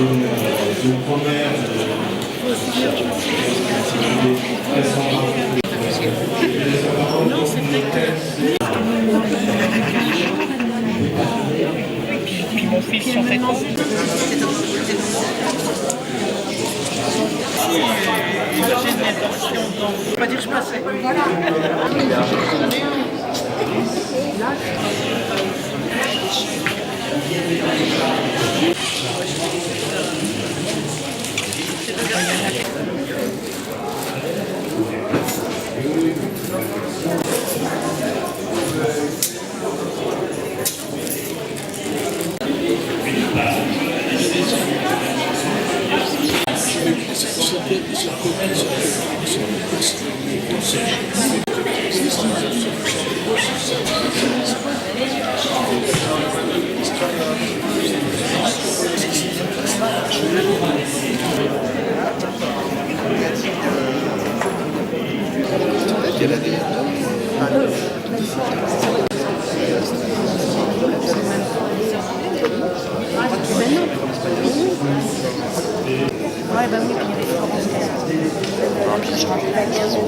une première Non, c'est vrai que... Puis mon fils en fait pas. Il a une intention dans... Je peux pas dire que je passais. Voilà. Ouais, bah oui, puis il y avait Florence Castel. Je rappelle la liaison.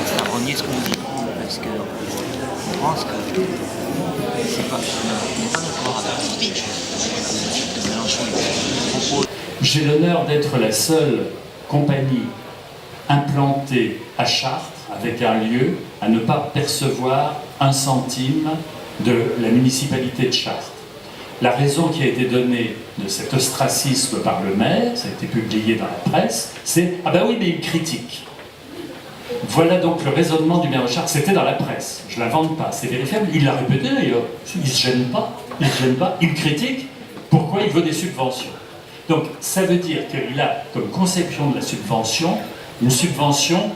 Ça renie ce qu'on dit, parce qu'on pense que c'est pas, on n'est pas d'accord avec la politique de Mélenchon et propos. J'ai l'honneur d'être la seule compagnie implantée à Chartres, avec un lieu, à ne pas percevoir un centime de la municipalité de Chartres. La raison qui a été donnée de cet ostracisme par le maire, ça a été publié dans la presse, c'est « Ah ben oui, mais il critique ». Voilà donc le raisonnement du maire de Chartres, c'était dans la presse, je ne l'invente pas, c'est vérifiable, il l'a répété d'ailleurs, il ne se gêne pas, il critique, pourquoi il veut des subventions. Donc ça veut dire qu'il a comme conception de la subvention, une subvention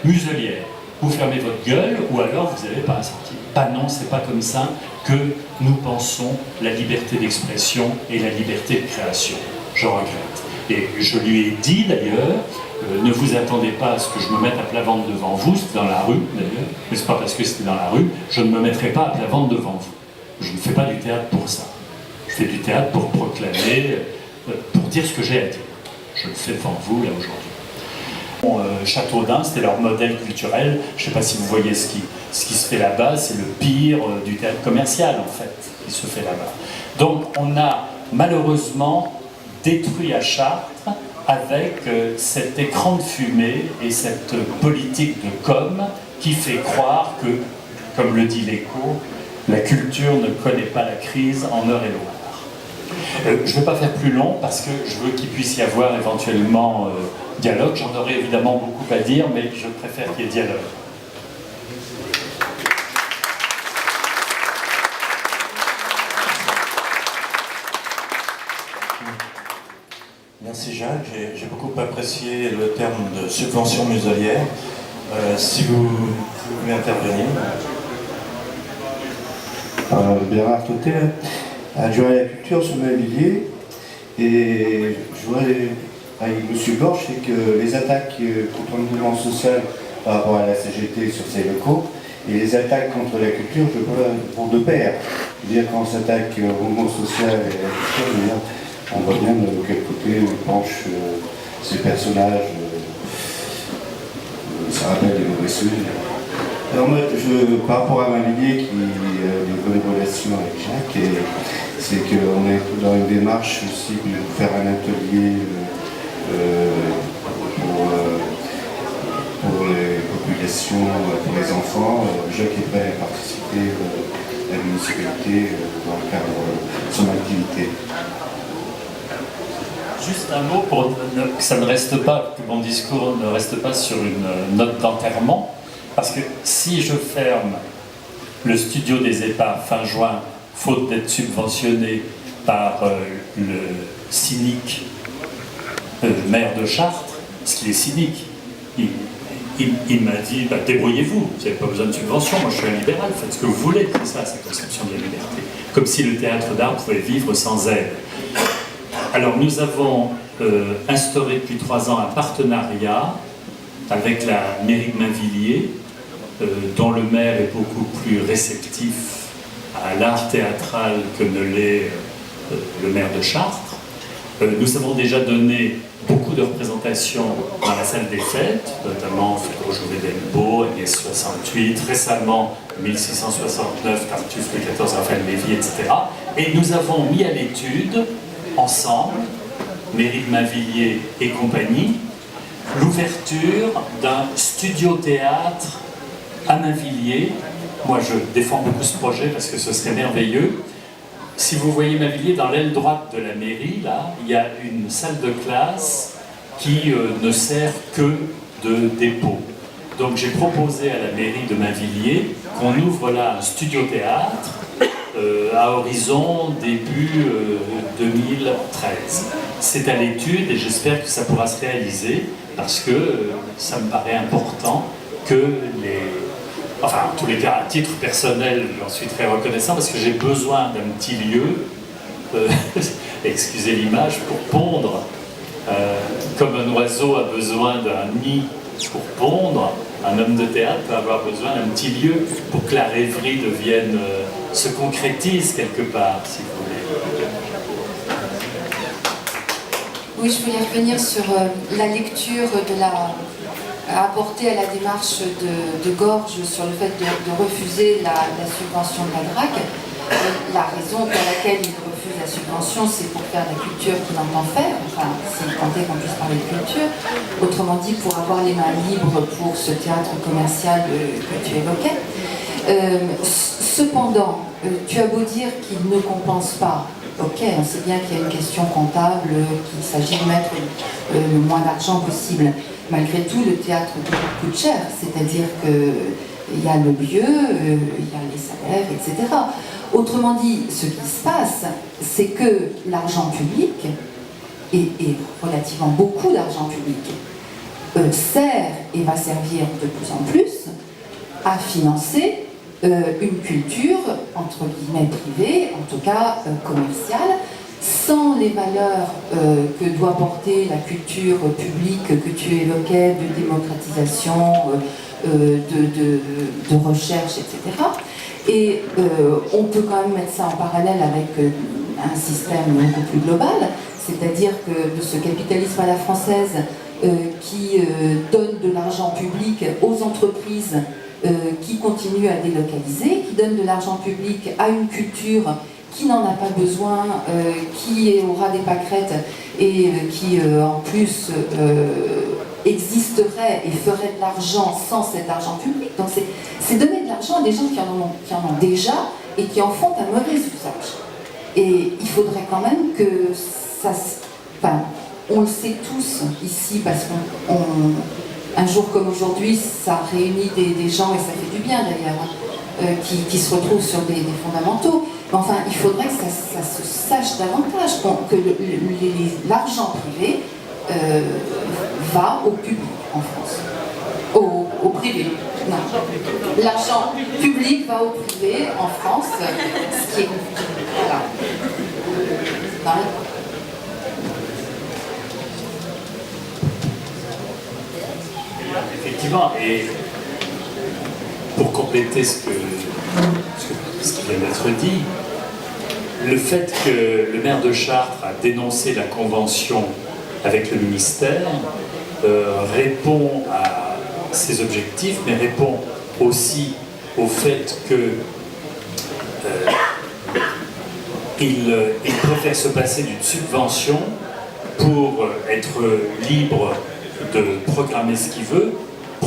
muselière. Vous fermez votre gueule ou alors vous n'avez pas un centime. Pas non, c'est pas comme ça que nous pensons la liberté d'expression et la liberté de création. Je regrette. Et je lui ai dit d'ailleurs, ne vous attendez pas à ce que je me mette à plat ventre devant vous, c'était dans la rue d'ailleurs, mais c'est pas parce que c'était dans la rue, je ne me mettrai pas à plat ventre devant vous. Je ne fais pas du théâtre pour ça. Je fais du théâtre pour proclamer, pour dire ce que j'ai à dire. Je le fais devant vous là aujourd'hui. Châteaudun, c'était leur modèle culturel. Je ne sais pas si vous voyez ce qui se fait là-bas, c'est le pire du théâtre commercial en fait, qui se fait là-bas. Donc on a malheureusement détruit à Chartres avec cet écran de fumée et cette politique de com qui fait croire que, comme le dit l'Écho, la culture ne connaît pas la crise en Eure-et-Loire. Je ne vais pas faire plus long parce que je veux qu'il puisse y avoir éventuellement dialogue. J'en aurais évidemment beaucoup à dire, mais je préfère qu'il y ait dialogue. Merci Jacques, j'ai beaucoup apprécié le terme de subvention muselière. Si vous voulez intervenir. Bernard Totet, adjoint à la culture sur Mobilier, et je voudrais, avec M. Borch, c'est que les attaques contre le mouvement social par rapport à la CGT sur ses locaux, et les attaques contre la culture, je vois pour de pair. C'est-à-dire quand on s'attaque au mouvement social et à la culture, on voit bien de quel côté penchent ces personnages. Ça rappelle des mauvais souvenirs. Alors moi, par rapport à Mobilier qui a des bonnes relations avec Jacques, c'est qu'on est dans une démarche aussi de faire un atelier pour les populations d'éducation pour les enfants, je qui est prêt à participer à la municipalité dans le cadre de son activité. Juste un mot pour que ça ne reste pas, que mon discours ne reste pas sur une note d'enterrement, parce que si je ferme le studio des EHPAD fin juin, faute d'être subventionné par le cynique maire de Chartres, ce qui est cynique, il m'a dit bah, débrouillez-vous, vous n'avez pas besoin de subvention, moi je suis un libéral, faites ce que vous voulez, c'est ça sa conception de la liberté. Comme si le théâtre d'art pouvait vivre sans aide. Alors nous avons instauré depuis 3 ans un partenariat avec la mairie de Mainvilliers, dont le maire est beaucoup plus réceptif à l'art théâtral que ne l'est le maire de Chartres. Nous avons déjà donné beaucoup de représentations dans la salle des fêtes, notamment Fedro Delbo, Agnès 68, récemment 1669, Tartuffe, Louis XIV, Raphaël Lévy, etc. Et nous avons mis à l'étude, ensemble, mairie de Mainvilliers et compagnie, l'ouverture d'un studio-théâtre à Mainvilliers. Moi, je défends beaucoup ce projet parce que ce serait merveilleux. Si vous voyez Mainvilliers, dans l'aile droite de la mairie, là, il y a une salle de classe qui ne sert que de dépôt. Donc j'ai proposé à la mairie de Mainvilliers qu'on ouvre là un studio-théâtre à horizon début 2013. C'est à l'étude et j'espère que ça pourra se réaliser parce que ça me paraît important que les... Enfin, en tous les cas, à titre personnel, j'en suis très reconnaissant parce que j'ai besoin d'un petit lieu, excusez l'image, pour pondre. Comme un oiseau a besoin d'un nid pour pondre, un homme de théâtre peut avoir besoin d'un petit lieu pour que la rêverie devienne, se concrétise quelque part, si vous voulez. Oui, je voulais revenir sur la lecture apportée à la démarche de Gorge sur le fait de refuser la subvention de la DRAC. La raison pour laquelle il refuse la subvention, c'est pour faire la culture qu'il entend faire, enfin, s'il comptait qu'on puisse parler de culture. Autrement dit, pour avoir les mains libres pour ce théâtre commercial que tu évoquais. Cependant, tu as beau dire qu'il ne compense pas. Ok, on sait bien qu'il y a une question comptable, qu'il s'agit de mettre le moins d'argent possible. Malgré tout, le théâtre coûte cher, c'est-à-dire qu'il y a le lieu, il y a les salaires, etc. Autrement dit, ce qui se passe, c'est que l'argent public, et relativement beaucoup d'argent public, sert et va servir de plus en plus à financer une culture, entre guillemets, privée, en tout cas commerciale, sans les valeurs que doit porter la culture publique que tu évoquais, de démocratisation, de recherche, etc. Et on peut quand même mettre ça en parallèle avec un système beaucoup plus global, c'est-à-dire que de ce capitalisme à la française qui donne de l'argent public aux entreprises qui continuent à délocaliser, qui donne de l'argent public à une culture qui n'en a pas besoin, qui aura des pâquerettes et qui en plus existerait et ferait de l'argent sans cet argent public. Donc c'est donner de l'argent à des gens qui en ont déjà et qui en font un mauvais usage. Et il faudrait quand même que ça... Enfin, on le sait tous ici parce qu'un jour comme aujourd'hui, ça réunit des gens, et ça fait du bien d'ailleurs, qui se retrouvent sur des fondamentaux. Mais enfin, il faudrait que ça se sache davantage, que l'argent privé va au public en France. Au privé, non. L'argent public va au privé en France, ce qui est compliqué. Voilà. Effectivement, et pour compléter ce qui vient d'être dit, le fait que le maire de Chartres a dénoncé la convention avec le ministère répond à ses objectifs, mais répond aussi au fait que il préfère se passer d'une subvention pour être libre de programmer ce qu'il veut,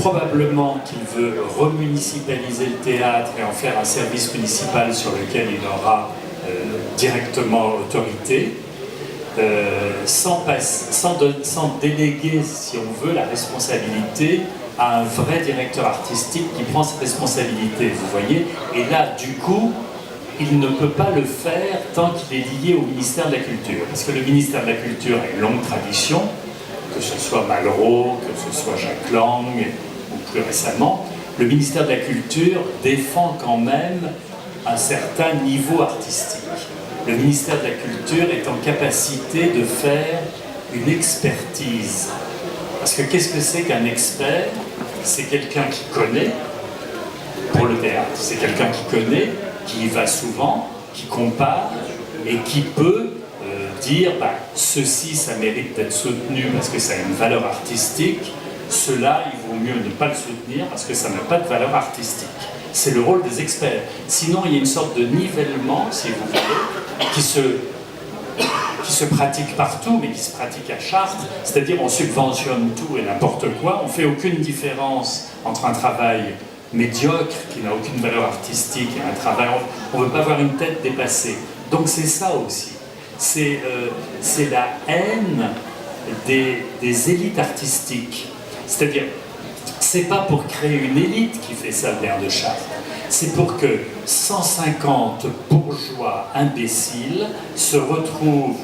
probablement qu'il veut remunicipaliser le théâtre et en faire un service municipal sur lequel il aura directement autorité, sans déléguer, si on veut, la responsabilité à un vrai directeur artistique qui prend ses responsabilités, vous voyez. Et là, du coup, il ne peut pas le faire tant qu'il est lié au ministère de la Culture. Parce que le ministère de la Culture a une longue tradition, que ce soit Malraux, que ce soit Jacques Lang, ou plus récemment, le ministère de la Culture défend quand même un certain niveau artistique. Le ministère de la Culture est en capacité de faire une expertise. Parce que qu'est-ce que c'est qu'un expert? C'est quelqu'un qui connaît, pour le théâtre, c'est quelqu'un qui connaît, qui y va souvent, qui compare et qui peut dire ceci ça mérite d'être soutenu parce que ça a une valeur artistique, cela il vaut mieux ne pas le soutenir parce que ça n'a pas de valeur artistique. C'est le rôle des experts. Sinon il y a une sorte de nivellement, si vous voulez, qui se pratique partout, mais qui se pratique à Chartres, c'est-à-dire on subventionne tout et n'importe quoi, on ne fait aucune différence entre un travail médiocre, qui n'a aucune valeur artistique, et un travail, on ne veut pas voir une tête dépassée. Donc c'est ça aussi. C'est la haine des élites artistiques. C'est-à-dire, c'est pas pour créer une élite qui fait ça, le maire de Chartres. C'est pour que 150 bourgeois imbéciles se retrouvent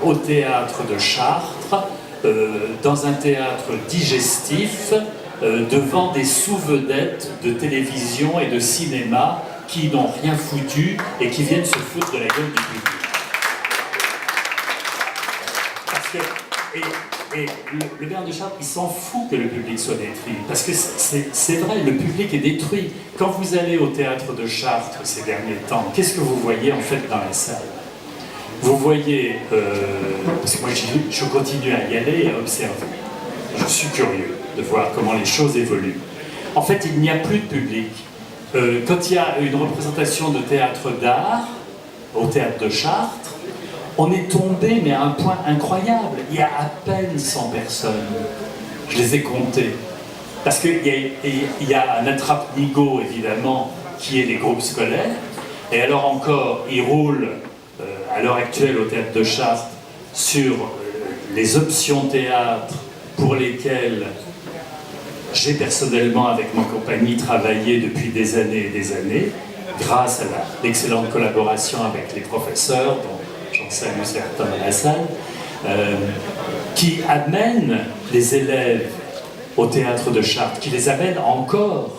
au théâtre de Chartres, dans un théâtre digestif, devant des sous-vedettes de télévision et de cinéma qui n'ont rien foutu et qui viennent se foutre de la gueule du public. Parce que, et le maire de Chartres, il s'en fout que le public soit détruit. Parce que c'est vrai, le public est détruit. Quand vous allez au théâtre de Chartres ces derniers temps, qu'est-ce que vous voyez en fait dans la salle? Vous voyez, parce que moi je continue à y aller et à observer. Je suis curieux de voir comment les choses évoluent. En fait, il n'y a plus de public. Quand il y a une représentation de théâtre d'art au théâtre de Chartres, on est tombé, mais à un point incroyable. Il y a à peine 100 personnes. Je les ai comptées. Parce qu'il y a un attrape-nigo, évidemment, qui est les groupes scolaires. Et alors encore, ils roulent, à l'heure actuelle, au théâtre de Chartres, sur les options théâtre pour lesquelles j'ai personnellement, avec ma compagnie, travaillé depuis des années et des années, grâce à l'excellente collaboration avec les professeurs, dont j'en salue certains dans la salle, qui amènent les élèves au théâtre de Chartres, qui les amènent encore.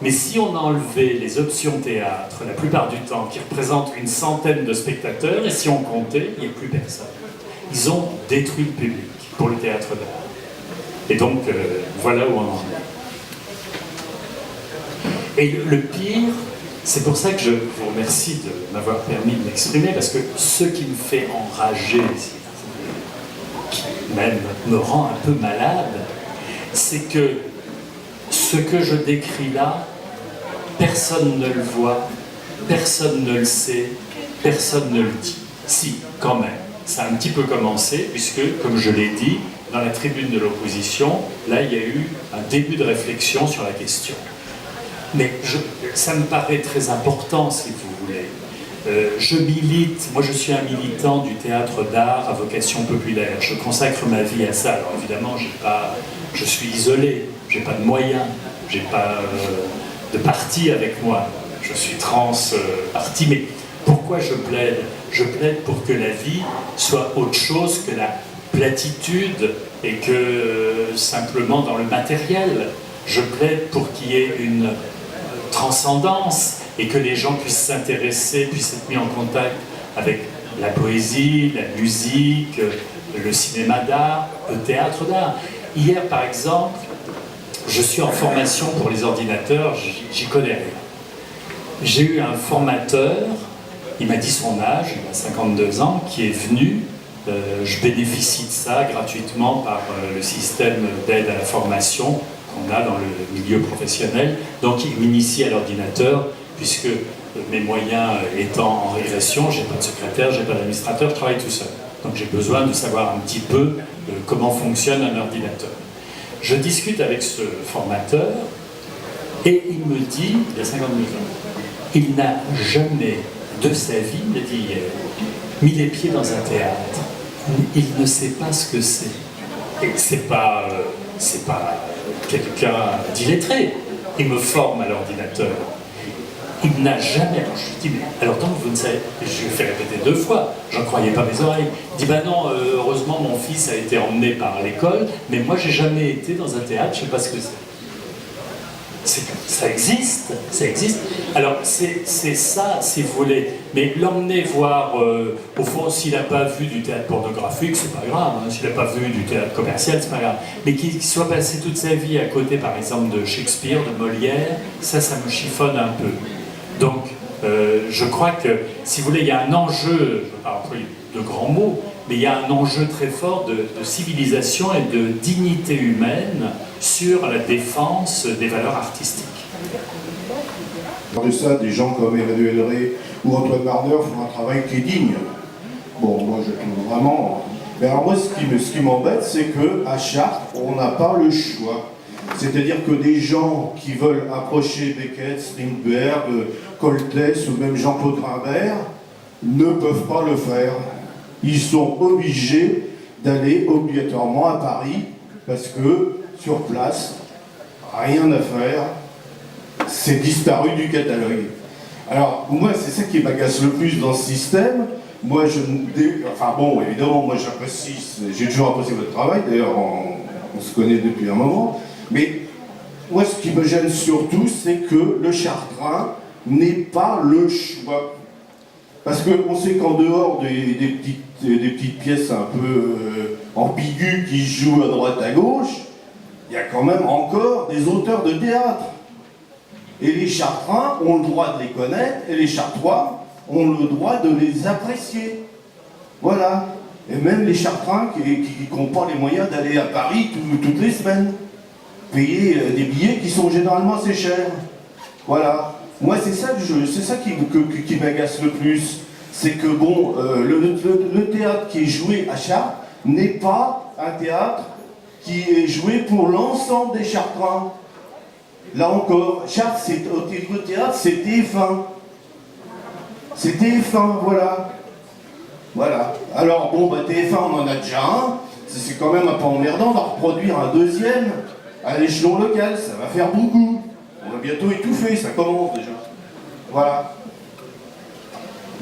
Mais si on enlevait les options théâtre, la plupart du temps, qui représentent une centaine de spectateurs, et si on comptait, il n'y a plus personne. Ils ont détruit le public pour le théâtre d'art. Et donc, voilà où on en est. Et le pire, c'est pour ça que je vous remercie de m'avoir permis de m'exprimer, parce que ce qui me fait enrager, qui même me rend un peu malade, c'est que ce que je décris là, personne ne le voit, personne ne le sait, personne ne le dit. Si, quand même, ça a un petit peu commencé, puisque, comme je l'ai dit, dans la tribune de l'opposition, là, il y a eu un début de réflexion sur la question. Mais ça me paraît très important, si vous voulez. Je milite, moi je suis un militant du théâtre d'art à vocation populaire. Je consacre ma vie à ça. Alors évidemment, je suis isolé, j'ai pas de moyens, j'ai pas de parti avec moi. Je suis trans-parti, mais pourquoi je plaide? Je plaide pour que la vie soit autre chose que la platitude et que simplement dans le matériel. Je plaide pour qu'il y ait une transcendance et que les gens puissent s'intéresser, puissent être mis en contact avec la poésie, la musique, le cinéma d'art, le théâtre d'art. Hier, par exemple, je suis en formation pour les ordinateurs, j'y connais rien. J'ai eu un formateur, il m'a dit son âge, il a 52 ans, qui est venu. Je bénéficie de ça gratuitement par le système d'aide à la formation qu'on a dans le milieu professionnel. Donc il m'initie à l'ordinateur, puisque mes moyens étant en régression, j'ai pas de secrétaire, j'ai pas d'administrateur, je travaille tout seul. Donc j'ai besoin de savoir un petit peu comment fonctionne un ordinateur. Je discute avec ce formateur et il me dit, il a 52 ans, il n'a jamais de sa vie, me dit hier, mis les pieds dans un théâtre. Il ne sait pas ce que c'est. Et c'est pas quelqu'un d'illettré. Il me forme à l'ordinateur. Il n'a jamais. Alors je lui dis, mais alors donc vous ne savez. Je lui ai fait répéter 2 fois. J'en croyais pas mes oreilles. Il dit, bah non, heureusement mon fils a été emmené par l'école, mais moi j'ai jamais été dans un théâtre, je sais pas ce que c'est. Ça existe, ça existe. Alors c'est ça, si vous voulez. Mais l'emmener voir, au fond, s'il n'a pas vu du théâtre pornographique, c'est pas grave. Hein. S'il n'a pas vu du théâtre commercial, c'est pas grave. Mais qu'il soit passé toute sa vie à côté, par exemple, de Shakespeare, de Molière, ça me chiffonne un peu. Donc, je crois que, si vous voulez, il y a un enjeu, je ne vais pas employer de grands mots, mais il y a un enjeu très fort de civilisation et de dignité humaine sur la défense des valeurs artistiques. De ça, des gens comme Emmanuel Rey ou Antoine Marder font un travail qui est digne. Bon, moi je trouve vraiment... Mais alors moi, ce qui m'embête, c'est qu'à Chartres, on n'a pas le choix. C'est-à-dire que des gens qui veulent approcher Beckett, Strindberg, Coltès ou même Jean-Claude Rimbert ne peuvent pas le faire. Ils sont obligés d'aller obligatoirement à Paris parce que sur place, rien à faire, c'est disparu du catalogue. Alors moi c'est ça qui m'agace le plus dans ce système. Moi enfin bon, évidemment, moi j'apprécie, j'ai toujours apprécié votre travail, d'ailleurs on se connaît depuis un moment, mais moi ce qui me gêne surtout c'est que le Chartrain n'est pas le choix. Parce qu'on sait qu'en dehors des petites pièces un peu ambiguës qui se jouent à droite à gauche, il y a quand même encore des auteurs de théâtre. Et les Chartrains ont le droit de les connaître, et les Chartrois ont le droit de les apprécier. Voilà. Et même les Chartrains qui n'ont pas les moyens d'aller à Paris toutes les semaines, payer des billets qui sont généralement assez chers. Voilà. Moi, c'est ça qui m'agace le plus. C'est que, bon, le théâtre qui est joué à Chartres n'est pas un théâtre qui est joué pour l'ensemble des Chartrains. Là encore, Chartres, le théâtre, c'est TF1. C'est TF1, voilà. Voilà. Alors, bon, bah, TF1, on en a déjà un. C'est quand même un peu emmerdant d'en reproduire un deuxième à l'échelon local. Ça va faire beaucoup. On va bientôt étouffer, ça commence déjà. Voilà.